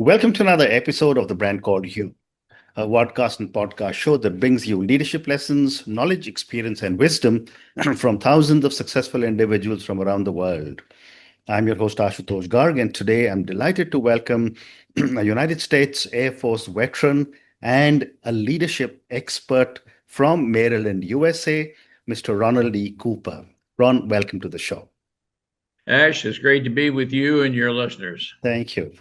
Welcome to another episode of the brand called You, a podcast and podcast show that brings you leadership lessons, knowledge, experience, and wisdom from thousands of successful individuals from around the world. I'm your host, Ashutosh Garg, and today I'm delighted to welcome a United States Air Force veteran and a leadership expert from Maryland, USA, Mr. Ronald E. Cooper. Ron, welcome to the show. Ash, it's great to be with you and your listeners. Thank you.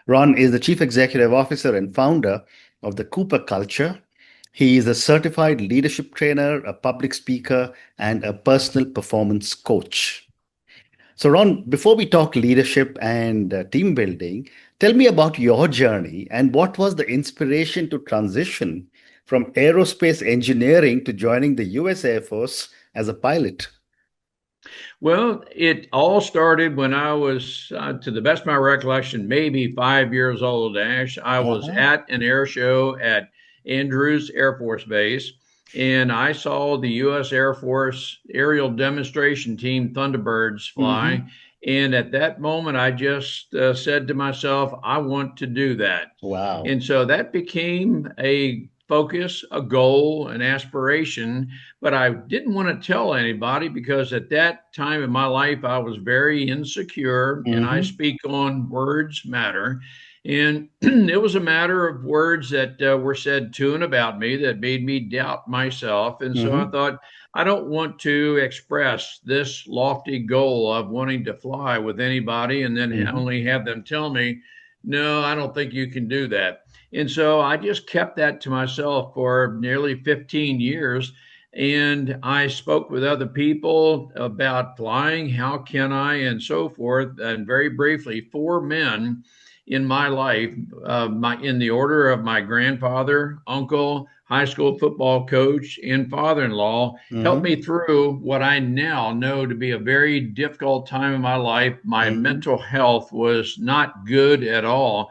Ron is the Chief Executive Officer and founder of the Cooper Culture. He is a certified leadership trainer, a public speaker, and a personal performance coach. So, Ron, before we talk leadership and team building, tell me about your journey and what was the inspiration to transition from aerospace engineering to joining the US Air Force as a pilot? Well, it all started when I was, to the best of my recollection, maybe 5 years old, Ash. I was Uh-huh. at an air show at Andrews Air Force Base, and I saw the U.S. Air Force aerial demonstration team Thunderbirds fly. Hmm. And at that moment, I just said to myself, I want to do that. Wow. And so that became a focus, a goal, an aspiration, but I didn't want to tell anybody because at that time in my life, I was very insecure, and I Hmm. speak on words matter. And it was a matter of words that were said to and about me that made me doubt myself. And so I Hmm. thought, I don't want to express this lofty goal of wanting to fly with anybody and then Hmm. only have them tell me, no, I don't think you can do that. And so I just kept that to myself for nearly 15 years. And I spoke with other people about flying, how can I, and so forth. And very briefly, four men in my life, in the order of my grandfather, uncle, high school football coach, and father in law, helped Hmm. me through what I now know to be a very difficult time in my life. My Hmm. mental health was not good at all.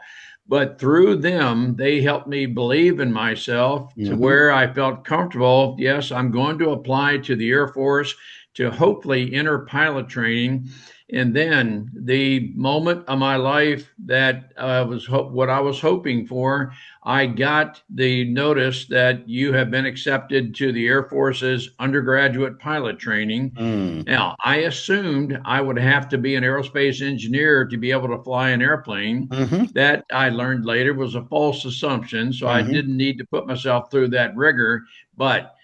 But through them, they helped me believe in myself to Hmm. where I felt comfortable. Yes, I'm going to apply to the Air Force to hopefully enter pilot training. And then the moment of my life that was what I was hoping for, I got the notice that you have been accepted to the Air Force's undergraduate pilot training. Hmm. Now, I assumed I would have to be an aerospace engineer to be able to fly an airplane. Hmm. That I learned later was a false assumption. So I Hmm. didn't need to put myself through that rigor. But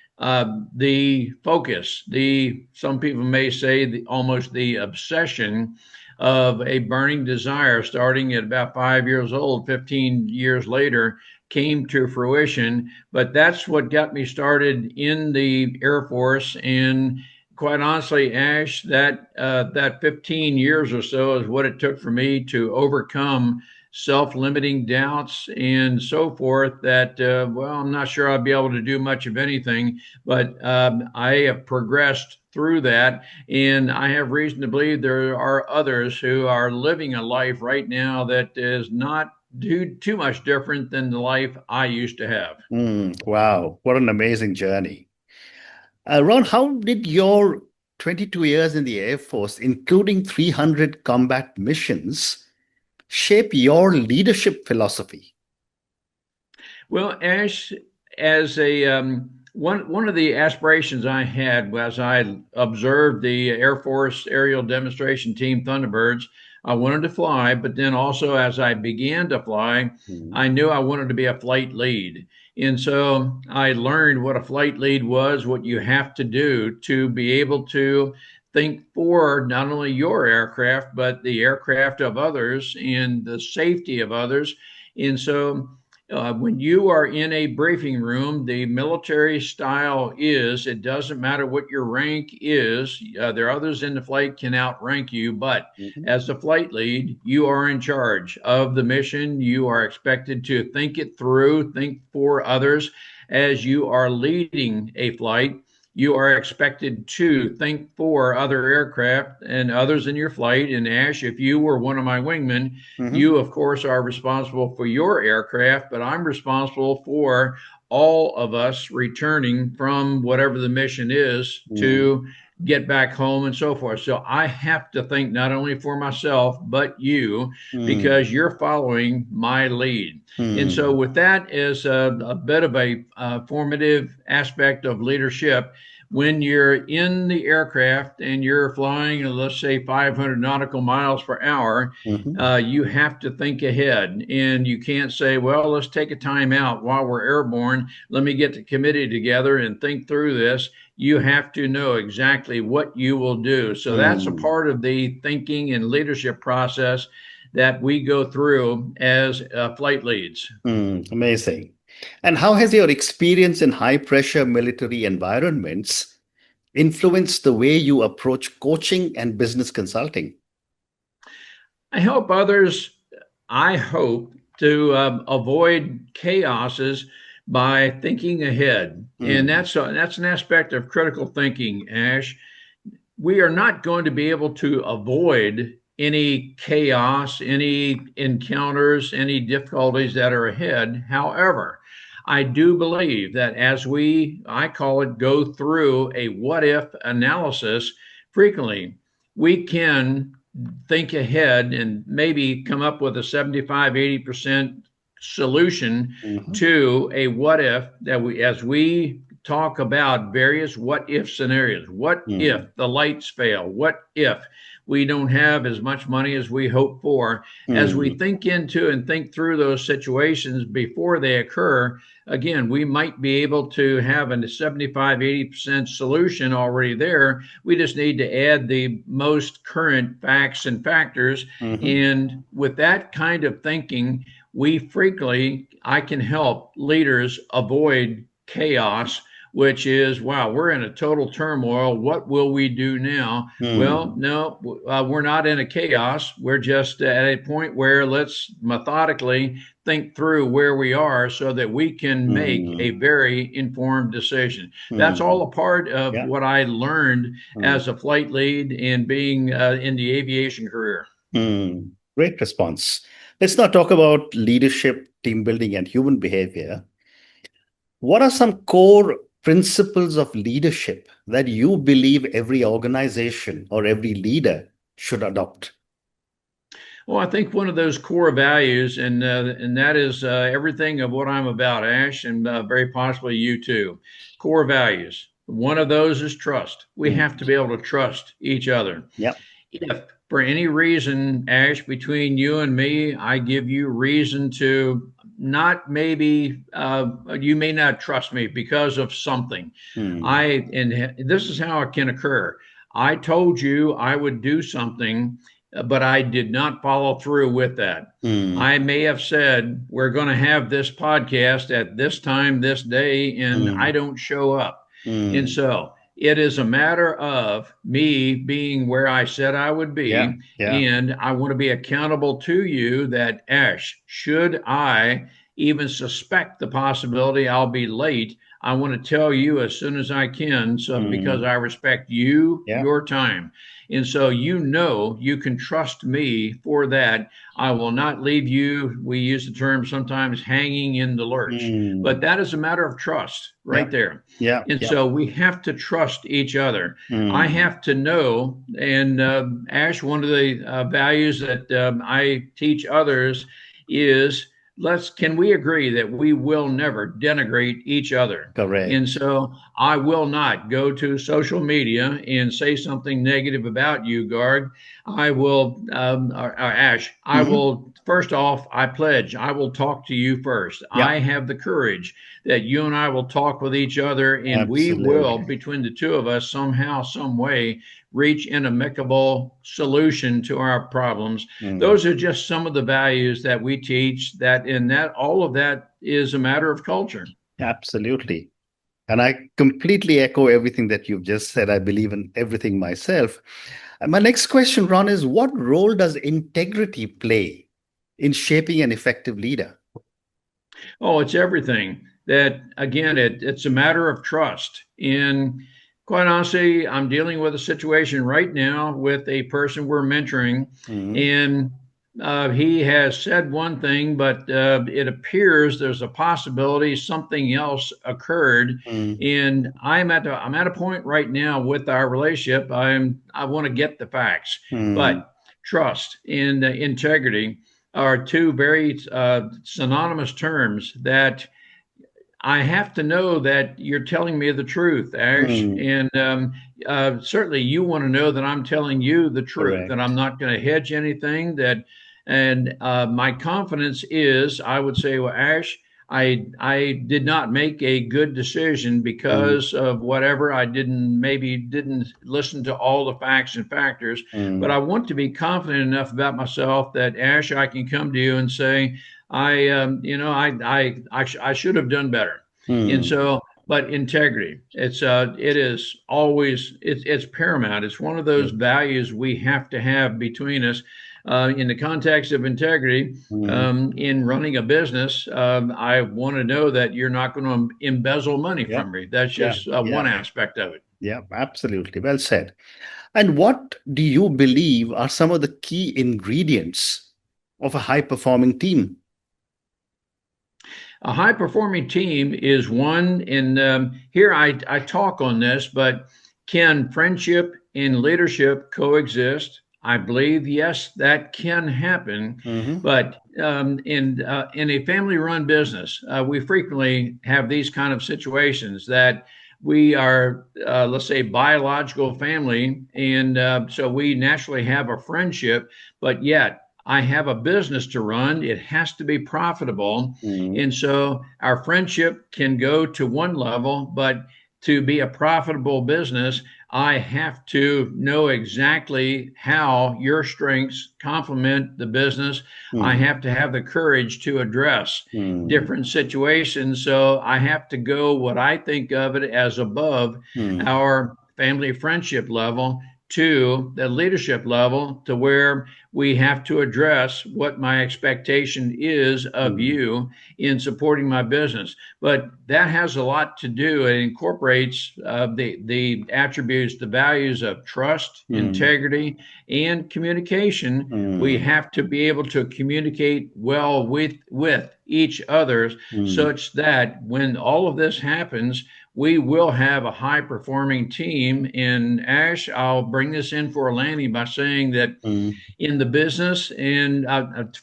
the focus, some people may say almost the obsession of a burning desire starting at about 5 years old, 15 years later, came to fruition. But that's what got me started in the Air Force. And quite honestly, Ash, that 15 years or so is what it took for me to overcome self-limiting doubts and so forth. That well, I'm not sure I'll be able to do much of anything, but I have progressed through that, and I have reason to believe there are others who are living a life right now that is not too much different than the life I used to have. Wow, what an amazing journey. Ron, how did your 22 years in the Air Force, including 300 combat missions, shape your leadership philosophy? Well, Ash, as a one of the aspirations I had was I observed the Air Force aerial demonstration team Thunderbirds. I wanted to fly, but then also as I began to fly, Mhm. I knew I wanted to be a flight lead. And so I learned what a flight lead was, what you have to do to be able to think for not only your aircraft, but the aircraft of others and the safety of others. And so when you are in a briefing room, the military style is it doesn't matter what your rank is. There are others in the flight can outrank you, but Mhm. as the flight lead, you are in charge of the mission. You are expected to think it through, think for others. As you are leading a flight, you are expected to think for other aircraft and others in your flight. And Ash, if you were one of my wingmen, Mhm. you, of course, are responsible for your aircraft, but I'm responsible for all of us returning from whatever the mission is Mhm. to get back home and so forth. So I have to think not only for myself, but you, because Mm, you're following my lead. And so, mm, with that as a bit of a formative aspect of leadership, when you're in the aircraft and you're flying, let's say 500 nautical miles per hour, mhm, you have to think ahead, and you can't say, well, let's take a time out while we're airborne. Let me get the committee together and think through this. You have to know exactly what you will do. So that's a mm, part of the thinking and leadership process that we go through as flight leads. amazing. And how has your experience in high pressure military environments influenced the way you approach coaching and business consulting? I help others, I hope, to avoid chaoses by thinking ahead. And Mm, that's an aspect of critical thinking, Ash. We are not going to be able to avoid any chaos, any encounters, any difficulties that are ahead. However, I do believe that as I call it, go through a what if analysis frequently, we can think ahead and maybe come up with a 75, 80% solution mhm, to a what if that as we talk about various what if scenarios. What if mm, the lights fail? What if we don't have as much money as we hope for? As we mm, think into and think through those situations before they occur, again, we might be able to have a 75, 80% solution already there. We just need to add the most current facts and factors. mhm, And with that kind of thinking, I can help leaders avoid chaos, which is, wow, we're in a total turmoil. What will we do now? Well, mm, no, we're not in a chaos. We're just at a point where let's methodically think through where we are so that we can make a mm, very informed decision. That's all mm. a part of Yeah. what I learned Mm, as a flight lead and being in the aviation career. Great response. Let's now talk about leadership, team building, and human behavior. What are some core principles of leadership that you believe every organization or every leader should adopt? Well, I think one of those core values, and that is everything of what I'm about, Ash, and very possibly you too. Core values. One of those is trust. We have to Mm, be able to trust each other. yeah. If for any reason, Ash, between you and me, I give you reason to not maybe you may not trust me because of something. Mm, And this is how it can occur. I told you I would do something, but I did not follow through with that. mm, I may have said we're going to have this podcast at this time, this day, and I mm, don't show up. And mm. so it is a matter of me being where I said I would Yeah. be, Yeah. and I want to be accountable to you that, Ash, should I even suspect the possibility I'll be late, I want to tell you as soon as I can, so because Mm, I respect you, yeah. your time. And so you know you can trust me for that. I will not leave you, we use the term sometimes, hanging in the lurch. But Mm, that is a matter of trust yeah. right there. Yeah. And Yeah. so we have to trust each other. I Mm, have to know, and Ash, one of the values that I teach others is can we agree that we will never denigrate each other? And correct. so I will not go to social media and say something negative about you, Guard. I will, Ash, I Hmm. will, first off, I pledge, I will talk to you first. Yeah. I have the courage that you and I will talk with each other, and we will, Absolutely. between the two of us, somehow, some way, reach an amicable solution to our problems. Mm, Those are just some of the values that we teach. That in that all of that is a matter of culture. absolutely. And I completely echo everything that you've just said. I believe in everything myself. And my next question, Ron, is what role does integrity play in shaping an effective leader? Oh, it's everything. That again, it's a matter of trust. And quite honestly, I'm dealing with a situation right now with a person we're mentoring, Mm, and he has said one thing, but it appears there's a possibility something else occurred. Mm, And I'm at a point right now with our relationship. I want to get the facts, mm, but trust and integrity are two very synonymous terms that I have to know that you're telling me the truth, Ash. mm, And certainly you want to know that I'm telling you the truth, that I'm correct. not going to hedge anything. And my confidence is, I would say, well, Ash, I did not make a good decision Mm, because of whatever. I didn't listen to all the facts and factors, but mm, I want to be confident enough about myself that, Ash, I can come to you and say, I should have done better. And mm, so, but integrity, it is always, it's paramount. It's one of those mm, values we have to have between us. In the context of integrity, mm, in running a business, I want to know that you're not going to embezzle money yeah, from me. That's yeah, just yeah, one aspect of it. yeah, absolutely. Well said. And what do you believe are some of the key ingredients of a high performing team? A high performing team is one, and here I talk on this, but can friendship and leadership coexist? I believe, yes, that can happen. Mm-hmm, But in a family run business, we frequently have these kind of situations that we are, let's say, biological family. And so we naturally have a friendship, but yet I have a business to run. It has to be profitable. mm, And so our friendship can go to one level, but to be a profitable business, I have to know exactly how your strengths complement the business. I mm, have to have the courage to address mm, different situations. So I have to go what I think of it as above mm, our family friendship level to the leadership level to where we have to address what my expectation is of mm, you in supporting my business. But that has a lot to do. It incorporates the attributes, the values of trust, mm, integrity, and communication. We mm, have to be able to communicate well with each other, mm, such that when all of this happens, we will have a high performing team. And Ash, I'll bring this in for a landing by saying that mm, in the business. And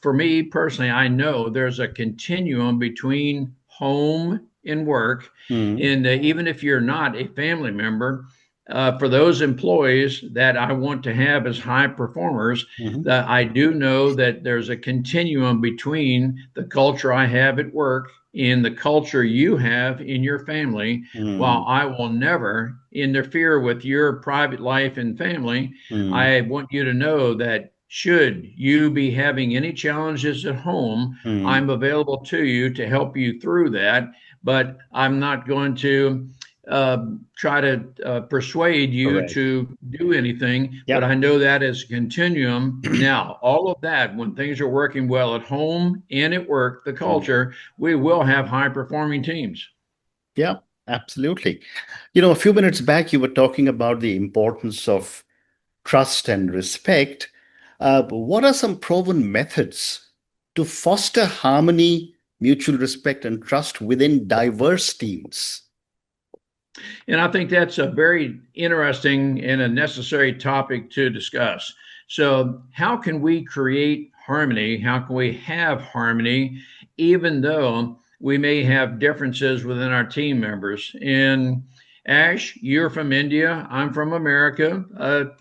for me personally, I know there's a continuum between home and work. mm, And even if you're not a family member, for those employees that I want to have as high performers, mhm, that I do know that there's a continuum between the culture I have at work and the culture you have in your family. While mm, I will never interfere with your private life and family, mm, I want you to know that should you be having any challenges at home, mm. I'm available to you to help you through that. But I'm not going to try to persuade you Correct. to do anything. But Yep. I know that as a continuum. Now, all of that, when things are working well at home and at work, the Mm. culture, we will have high performing teams. Yeah, absolutely. You know, a few minutes back, you were talking about the importance of trust and respect. What are some proven methods to foster harmony, mutual respect, and trust within diverse teams? And I think that's a very interesting and a necessary topic to discuss. So, how can we create harmony? How can we have harmony, even though we may have differences within our team members? And Ash, you're from India. I'm from America.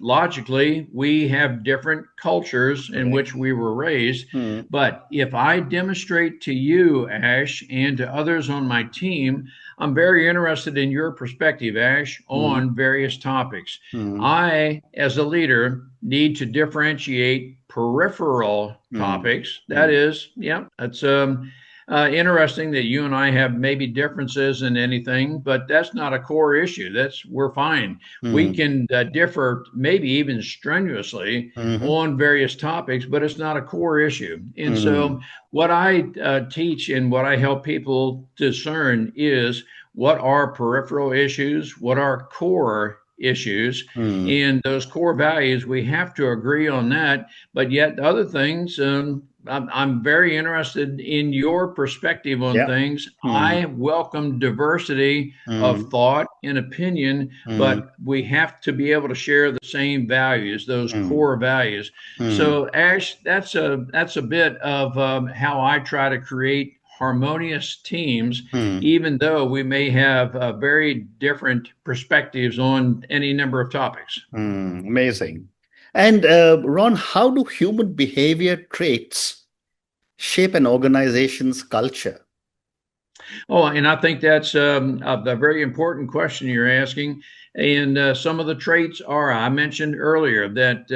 Logically, we have different cultures in Correct. which we were raised. Mm, But if I demonstrate to you, Ash, and to others on my team, I'm very interested in your perspective, Ash, mm, on various topics. mm, I, as a leader, need to differentiate peripheral mm, topics. That mm, is, yeah, it's interesting that you and I have maybe differences in anything, but that's not a core issue. We're fine. We mm, can differ, maybe even strenuously, mhm, on various topics, but it's not a core issue. And so, mm, what I teach and what I help people discern is what are peripheral issues, what are core issues mm, and those core values. We have to agree on that. But yet, the other things, I'm very interested in your perspective on yeah. things. Mm, I welcome diversity of mm, thought and opinion, mm, but we have to be able to share the same values, those mm, core values. mm, So, Ash, that's a bit of how I try to create harmonious teams, mm, even though we may have very different perspectives on any number of topics. amazing. And Ron, how do human behavior traits shape an organization's culture? Oh, and I think that's a very important question you're asking. And some of the traits are, I mentioned earlier that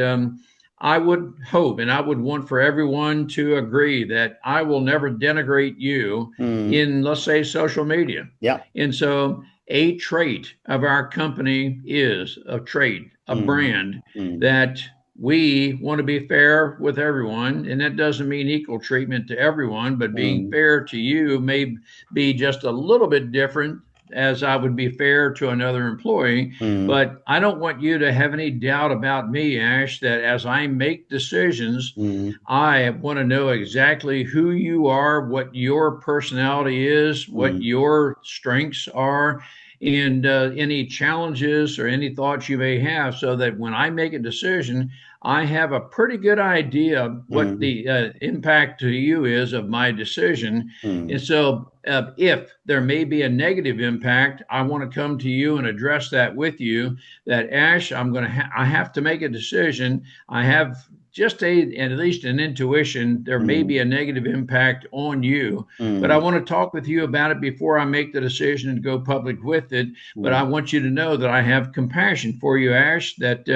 I would hope and I would want for everyone to agree that I will never denigrate you Mm, in, let's say, social media. yeah. And so, a trait of our company is a trait, a Mm, brand mm, that we want to be fair with everyone. And that doesn't mean equal treatment to everyone, but being mm, fair to you may be just a little bit different as I would be fair to another employee. mm, But I don't want you to have any doubt about me, Ash, that as I make decisions, mm, I want to know exactly who you are, what your personality is, what mm, your strengths are, and any challenges or any thoughts you may have, so that when I make a decision, I have a pretty good idea what mm, the impact to you is of my decision. And mm, so, if there may be a negative impact, I want to come to you and address that with you. That Ash, I have to make a decision. I have just at least an intuition there may be a mm, negative impact on you, but I mm, want to talk with you about it before I make the decision and go public with it. But I mm, want you to know that I have compassion for you, Ash. That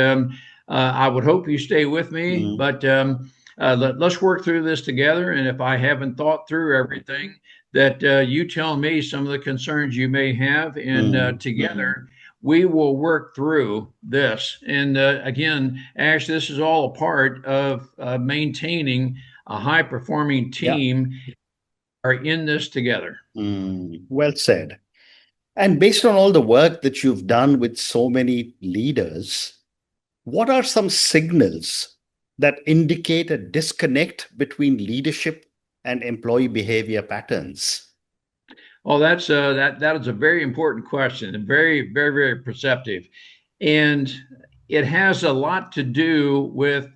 I would hope you stay with me, mm, but let's work through this together. And if I haven't thought through everything, that you tell me some of the concerns you may have, and mm, together we will work through this. And again, Ash, this is all a part of maintaining a high performing yeah. team. Are in this together. Well said. And based on all the work that you've done with so many leaders, what are some signals that indicate a disconnect between leadership and employee behavior patterns? Oh, that is a very important question and very, very, very perceptive. And it has a lot to do with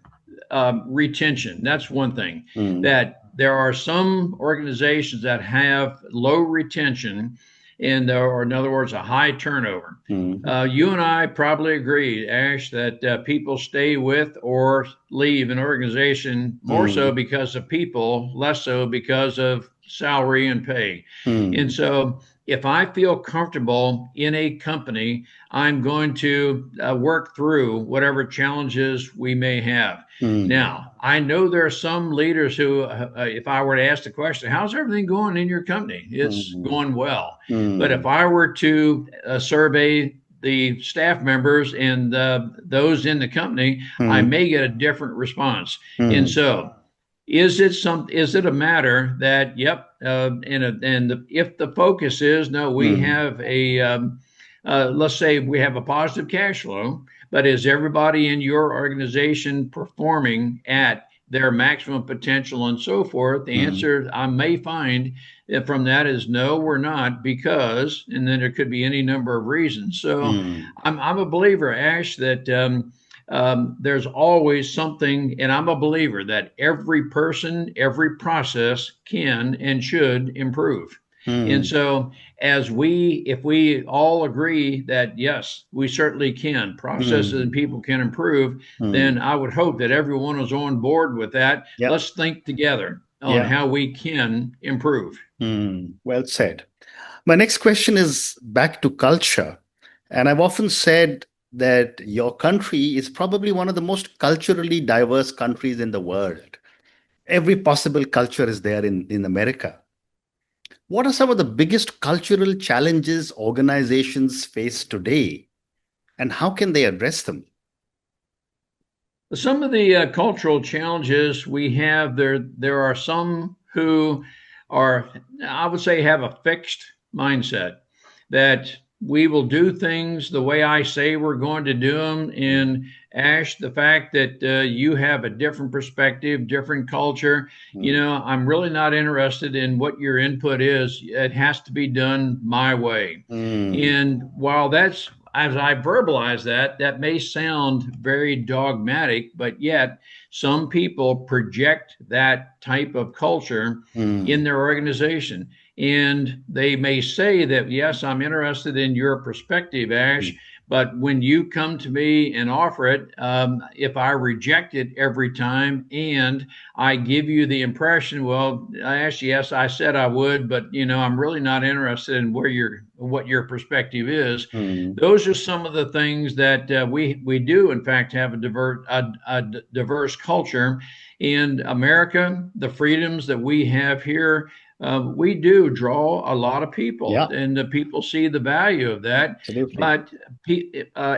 retention. That's one thing. Mm, That there are some organizations that have low retention, and or in other words, a high turnover. mm, You and I probably agree, Ash, that people stay with or leave an organization more so mm, because of people, less so because of salary and pay. And mm, so, if I feel comfortable in a company, I'm going to work through whatever challenges we may have. mm, Now, I know there are some leaders who, if I were to ask the question, how's everything going in your company? It's mm, going well. But if mm, I were to survey the staff members and those in the company, I mm, may get a different response. And mm, so, is it a matter that yep if the focus is no, we mm, have a let's say we have a positive cash flow, but is everybody in your organization performing at their maximum potential and so forth? The mm, answer I may find from that is no, we're not, because, and then there could be any number of reasons. So mm, I'm a believer, Ash, that there's always something, and I'm a believer that every person, every process can and should improve. And mm, so, if we all agree that yes, we certainly can, processes and mm, people can improve, then mm. I would hope that everyone is on board with that. Yeah, Let's think together on yeah. how we can improve. Well said. My next question is back to culture. And I've often said that your country is probably one of the most culturally diverse countries in the world. Every possible culture is there in America. What are some of the biggest cultural challenges organizations face today, and how can they address them? Some of the cultural challenges we have there are some who are, I would say, have a fixed mindset that we will do things the way I say we're going to do them. And Ash, the fact that you have a different perspective, different culture, Mm, I'm really not interested in what your input is. It has to be done my way. mm, And while that's, as I verbalize that, that may sound very dogmatic, but yet some people project that type of culture in mm, their organization. And they may say that, yes, I'm interested in your perspective, Ash, mm, but when you come to me and offer it, if I reject it every time and I give you the impression, well, Ash, yes, I said I would, but I'm really not interested in what your perspective is. mm. Those are some of the things that we do, in fact, have a diverse culture in America. The freedoms that we have here, we do draw a lot of people, Yeah, and the people see the value of that. absolutely. But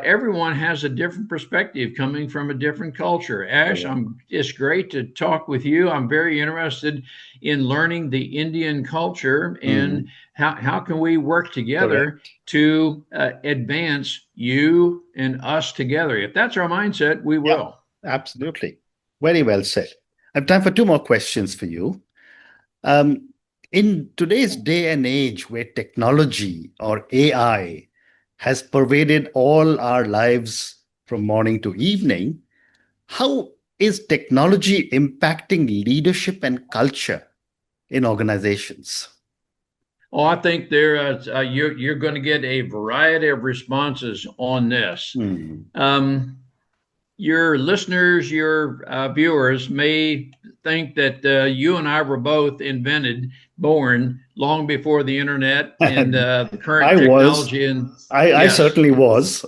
everyone has a different perspective coming from a different culture. Ash, Correct. it's great to talk with you. I'm very interested in learning the Indian culture and Mm, how can we work together correct. to advance you and us together. If that's our mindset, we Yeah, will. absolutely. Very well said. I have time for two more questions for you. Um, in today's day and age where technology or AI has pervaded all our lives from morning to evening, how is technology impacting leadership and culture in organizations? Oh, I think you're going to get a variety of responses on this. Hmm. Um, your listeners, your viewers may think that you and I were both born long before the internet and the current I was. technology. And I yes, certainly was.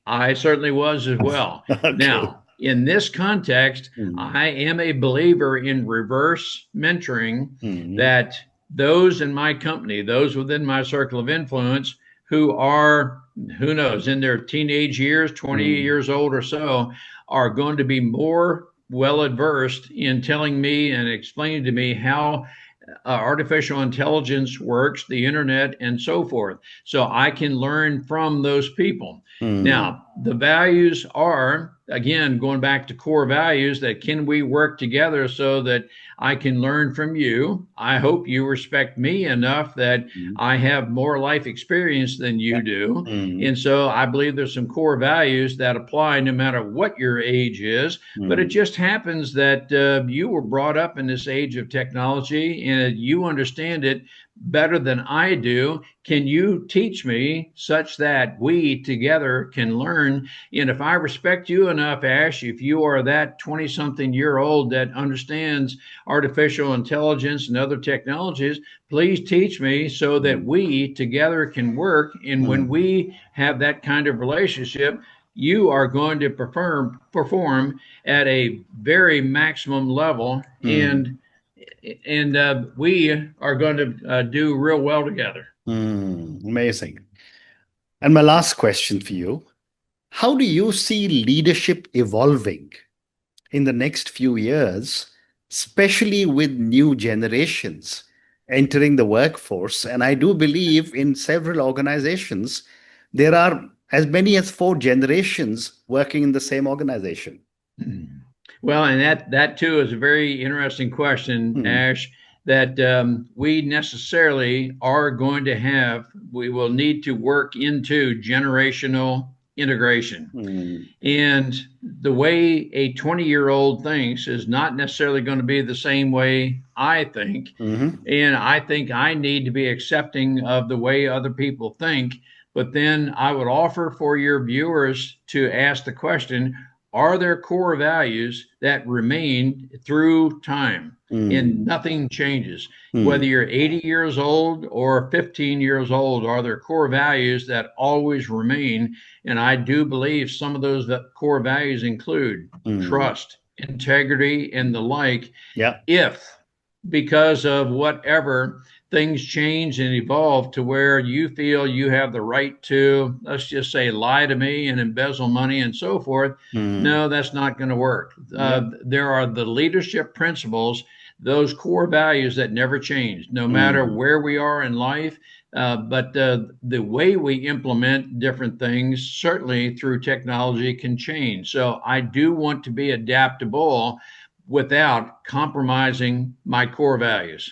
I certainly was as well. Okay. Now, in this context, Hmm. I am a believer in reverse mentoring, Hmm. that those in my company, those within my circle of influence who are, who knows, in their teenage years, 20 Hmm. years old or so, are going to be more well adversed in telling me and explaining to me how artificial intelligence works, the internet, and so forth. So I can learn from those people. Hmm. Now, the values are, again, going back to core values, that can we work together so that I can learn from you? I hope you respect me enough that Hmm. I have more life experience than Yeah. you do. Hmm. And so I believe there's some core values that apply no matter what your age is. But it Hmm. just happens that you were brought up in this age of technology and you understand it better than I do. Can you teach me such that we together can learn? And if I respect you enough, Ash, if you are that 20 something year old that understands artificial intelligence and other technologies, please teach me so that Hmm. we together can work. And when Hmm. we have that kind of relationship, you are going to perform at a very maximum level, Hmm. and we are going to do real well together. Hmm. Amazing. And my last question for you, how do you see leadership evolving in the next few years, especially with new generations entering the workforce? And I do believe in several organizations, there are as many as four generations working in the same organization. Well, and that too is a very interesting question, Hmm. Ash. That we necessarily are going to have. We will need to work into generational integration. Hmm. And the way a 20-year-old thinks is not necessarily going to be the same way I think. Hmm. And I think I need to be accepting of the way other people think. But then I would offer for your viewers to ask the question, are there core values that remain through time and Hmm. nothing changes? Whether Hmm. you're 80 years old or 15 years old, are there core values that always remain? And I do believe some of those core values include Hmm. trust, integrity, and the like. Yeah. If because of whatever things change and evolve to where you feel you have the right to, let's just say, lie to me and embezzle money and so forth, Hmm. no, that's not going to work. Yeah. There are the leadership principles, those core values that never change, no matter Hmm. where we are in life. But the way we implement different things, certainly through technology, can change. So I do want to be adaptable without compromising my core values.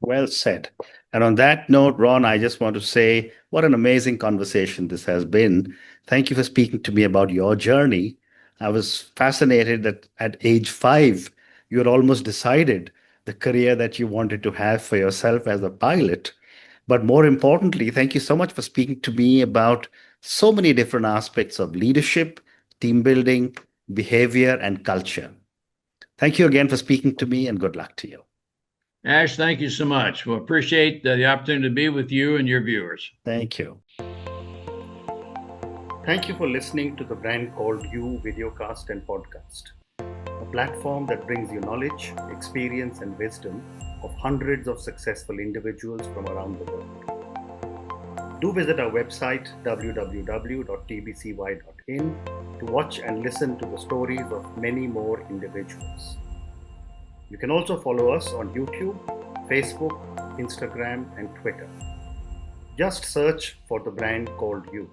Well said. And on that note, Ron, I just want to say what an amazing conversation this has been. Thank you for speaking to me about your journey. I was fascinated that at age 5, you had almost decided the career that you wanted to have for yourself as a pilot. But more importantly, thank you so much for speaking to me about so many different aspects of leadership, team building, behavior, and culture. Thank you again for speaking to me, and good luck to you. Ash, thank you so much. Well, appreciate the opportunity to be with you and your viewers. Thank you. Thank you for listening to the Brand Called You videocast and podcast, a platform that brings you knowledge, experience, and wisdom of hundreds of successful individuals from around the world. Do visit our website www.tbcy.in to watch and listen to the stories of many more individuals. You can also follow us on YouTube, Facebook, Instagram, and Twitter. Just search for the Brand Called You.